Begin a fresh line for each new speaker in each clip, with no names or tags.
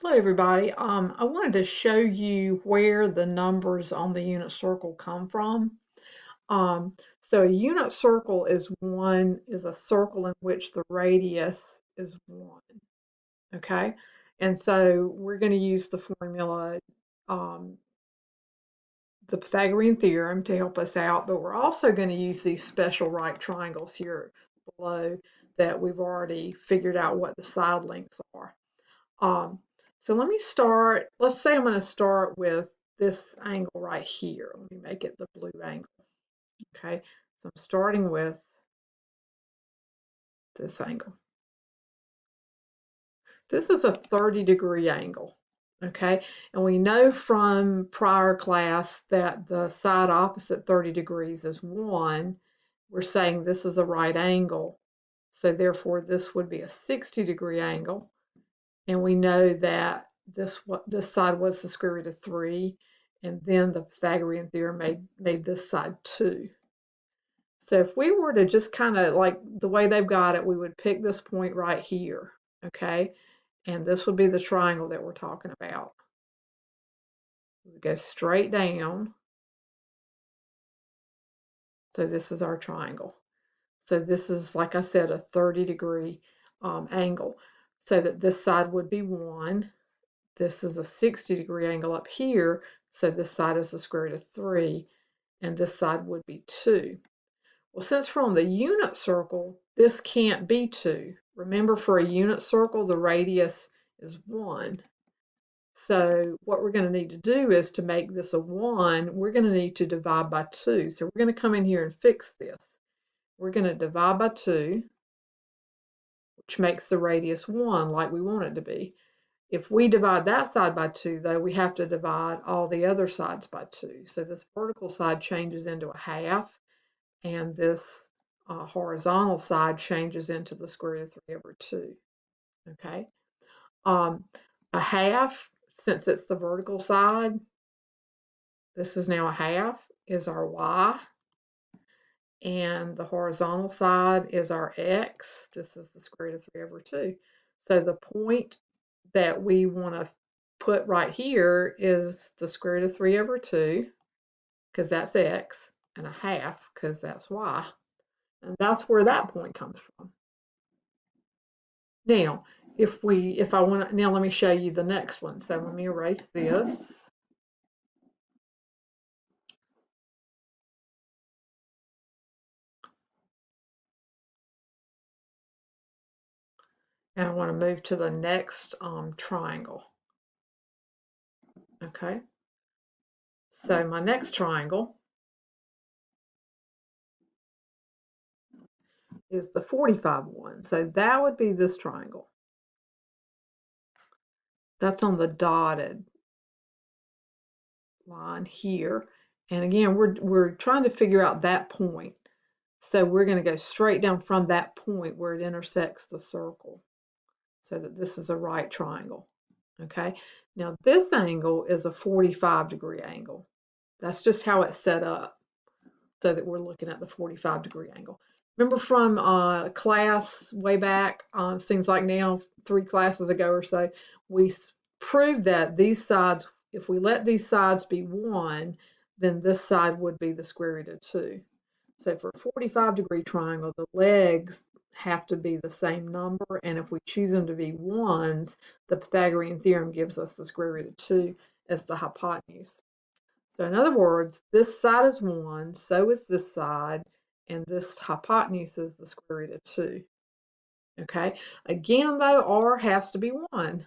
Hello everybody. I wanted to show you where the numbers on the unit circle come from. So a unit circle is a circle in which the radius is 1. Okay, and so we're going to use the formula, um, the Pythagorean theorem, to help us out, but we're also going to use these special right triangles here below that we've already figured out what the side lengths are. Um, so let me start, let's say I'm going to start with this angle right here. Let me make it the blue angle. Okay, so I'm starting with this angle. This is a 30-degree angle. Okay, and we know from prior class that the side opposite 30 degrees is 1. We're saying this is a right angle. So therefore this would be a 60-degree angle. And we know that this side was the square root of 3, and then the Pythagorean theorem made this side 2. So if we were to just kind of like the way they've got it, we would pick this point right here, okay? And this would be the triangle that we're talking about. We would go straight down. So this is our triangle. So this is, like I said, a 30-degree angle. So that this side would be 1. This is a 60-degree angle up here, so this side is the square root of 3, and this side would be 2. Well, since we're on the unit circle, this can't be 2. Remember, for a unit circle, the radius is 1. So what we're going to need to do is, to make this a 1, we're going to need to divide by 2. So we're going to come in here and fix this. We're going to divide by 2, which makes the radius 1, like we want it to be. If we divide that side by 2, though, we have to divide all the other sides by 2. So this vertical side changes into a half, and this horizontal side changes into the square root of 3 over 2. Okay? Um, a half, since it's the vertical side, this is now a half, is our y, and the horizontal side is our x. This is the square root of 3 over 2. So the point that we want to put right here is the square root of 3 over 2, because that's x, and a half, because that's y. And that's where that point comes from. Now, if I want to, now let me show you the next one. So let me erase this. And I want to move to the next triangle. Okay. So my next triangle is the 45 one. So that would be this triangle. That's on the dotted line here. And again, we're trying to figure out that point. So we're going to go straight down from that point where it intersects the circle, so that this is a right triangle. Okay. Now this angle is a 45-degree angle. That's just how it's set up, so that we're looking at the 45-degree angle. Remember from class way back, seems like now 3 classes ago or so, we proved that these sides, if we let these sides be 1, then this side would be the square root of 2. So for a 45-degree triangle, the legs have to be the same number, and if we choose them to be 1s, the Pythagorean theorem gives us the square root of 2 as the hypotenuse. So in other words, this side is 1, so is this side, and this hypotenuse is the square root of 2. Okay, again though, r has to be 1.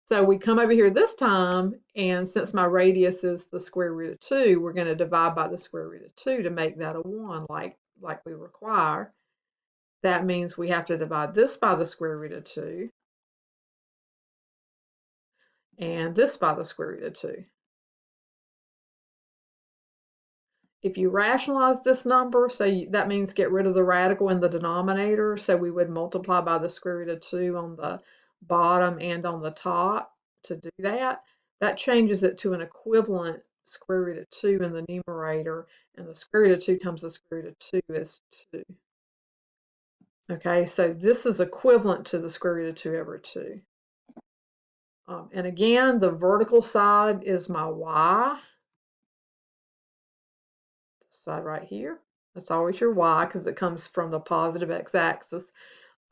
So we come over here this time, and since my radius is the square root of 2, we're going to divide by the square root of 2 to make that a 1, like we require. That means we have to divide this by the square root of 2, and this by the square root of 2. If you rationalize this number, so that means get rid of the radical in the denominator, so we would multiply by the square root of 2 on the bottom and on the top to do that. That changes it to an equivalent square root of 2 in the numerator, and the square root of 2 times the square root of 2 is 2. Okay, so this is equivalent to the square root of 2 over 2. And again, the vertical side is my y, side right here. That's always your y because it comes from the positive x-axis.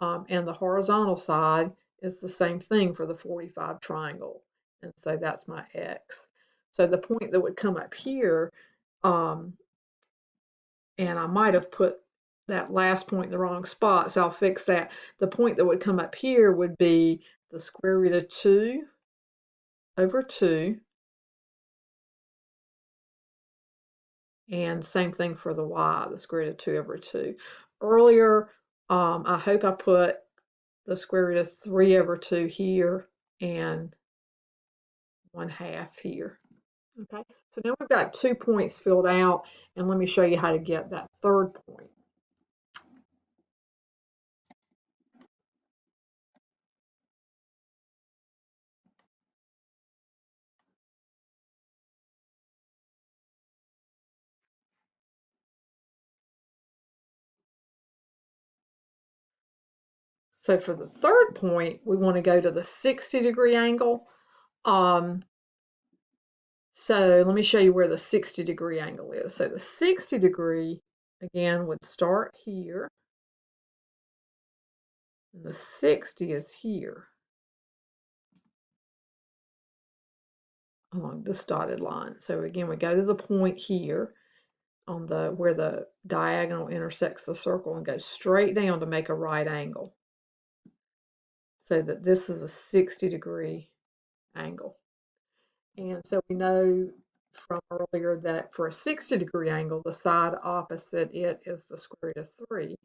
And the horizontal side is the same thing for the 45 triangle. And so that's my x. So the point that would come up here, and I might have put that last point in the wrong spot, so I'll fix that. The point that would come up here would be the square root of 2 over 2. And same thing for the y, the square root of 2 over 2. Earlier, I hope I put the square root of 3 over 2 here and 1/2 here. Okay, so now we've got 2 points filled out, and let me show you how to get that third point. So for the third point, we want to go to the 60-degree angle. So let me show you where the 60-degree angle is. So the 60-degree, again, would start here. And the 60 is here along this dotted line. So again, we go to the point here on the where the diagonal intersects the circle and go straight down to make a right angle. So that this is a 60-degree angle. And so we know from earlier that for a 60-degree angle, the side opposite it is the square root of 3.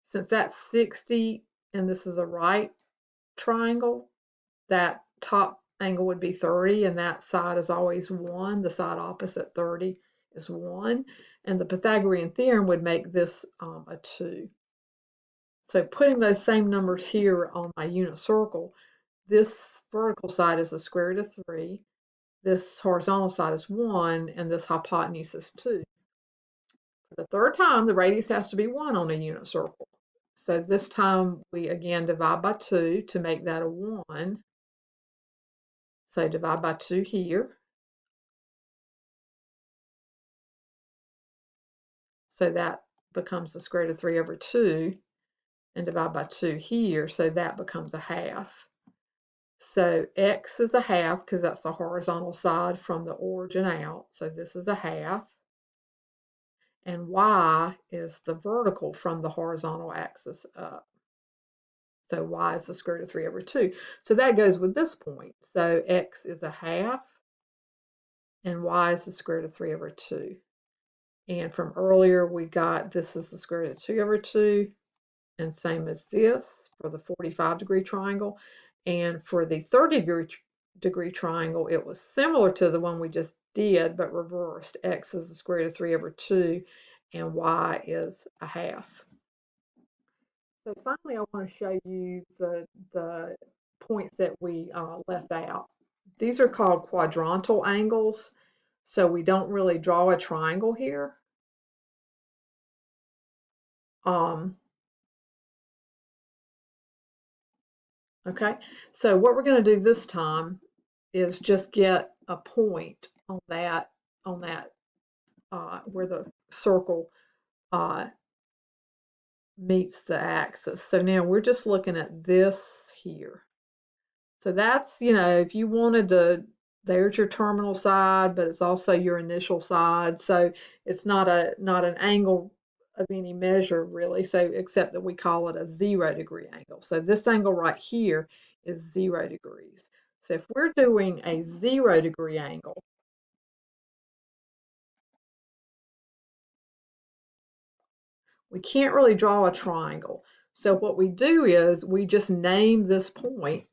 Since that's 60 and this is a right triangle, that top angle would be 30 and that side is always 1. The side opposite 30 is 1. And the Pythagorean theorem would make this a 2. So putting those same numbers here on my unit circle, this vertical side is the square root of 3, this horizontal side is 1, and this hypotenuse is 2. For the third time, the radius has to be 1 on a unit circle. So this time we again divide by 2 to make that a 1. So divide by 2 here. So that becomes the square root of 3 over 2. And divide by 2 here, so that becomes a half. So x is a half because that's the horizontal side from the origin out. So this is a half. And y is the vertical from the horizontal axis up. So y is the square root of 3 over 2. So that goes with this point. So x is a half, and y is the square root of 3 over 2. And from earlier, we got this is the square root of 2 over 2, and same as this for the 45-degree triangle. And for the 30-degree triangle, it was similar to the one we just did, but reversed. X is the square root of 3 over 2, and y is a half. So finally, I want to show you the points that we left out. These are called quadrantal angles. So we don't really draw a triangle here. Okay, so what we're going to do this time is just get a point on that where the circle meets the axis. So now we're just looking at this here. So that's, if you wanted to, there's your terminal side, but it's also your initial side. So it's not an angle of any measure really, so except that we call it a 0-degree angle. So this angle right here is 0 degrees. So if we're doing a 0-degree angle, we can't really draw a triangle. So what we do is we just name this point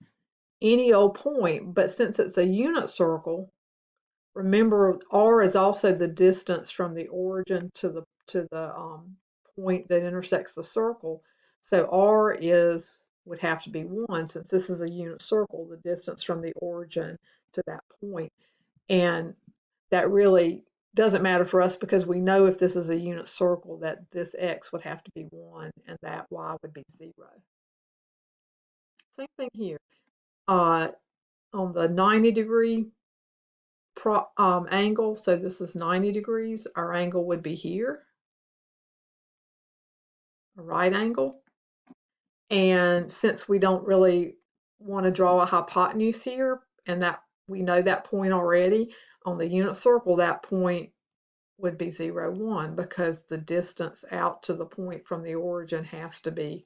any old point, but since it's a unit circle, remember r is also the distance from the origin to the point that intersects the circle. So r would have to be 1 since this is a unit circle, the distance from the origin to that point. And that really doesn't matter for us because we know if this is a unit circle that this x would have to be 1 and that y would be 0. Same thing here. on the 90-degree angle, so this is 90 degrees, our angle would be here, a right angle. And since we don't really want to draw a hypotenuse here, and that we know that point already, on the unit circle, that point would be 0, 1, because the distance out to the point from the origin has to be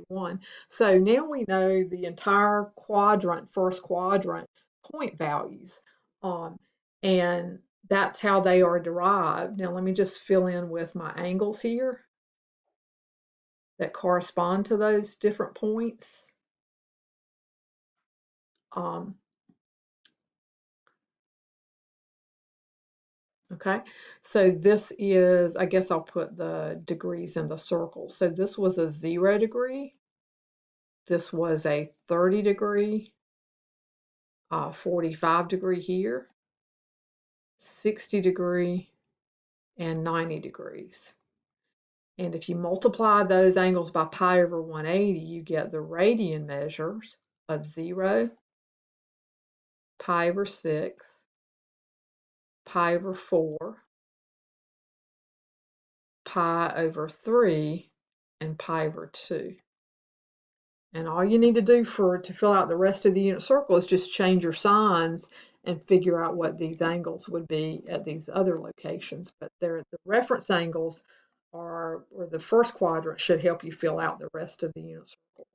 1. So now we know the entire quadrant, first quadrant point values. And that's how they are derived. Now let me just fill in with my angles here that correspond to those different points. Okay, so this is, I guess I'll put the degrees in the circle. So this was a 0 degree. This was a 30 degree, 45 degree here, 60 degree, and 90 degrees. And if you multiply those angles by pi over 180, you get the radian measures of 0, pi over 6, pi over 4, pi over 3, and pi over 2. And all you need to do to fill out the rest of the unit circle is just change your signs and figure out what these angles would be at these other locations. But the reference angles or the first quadrant should help you fill out the rest of the unit circle.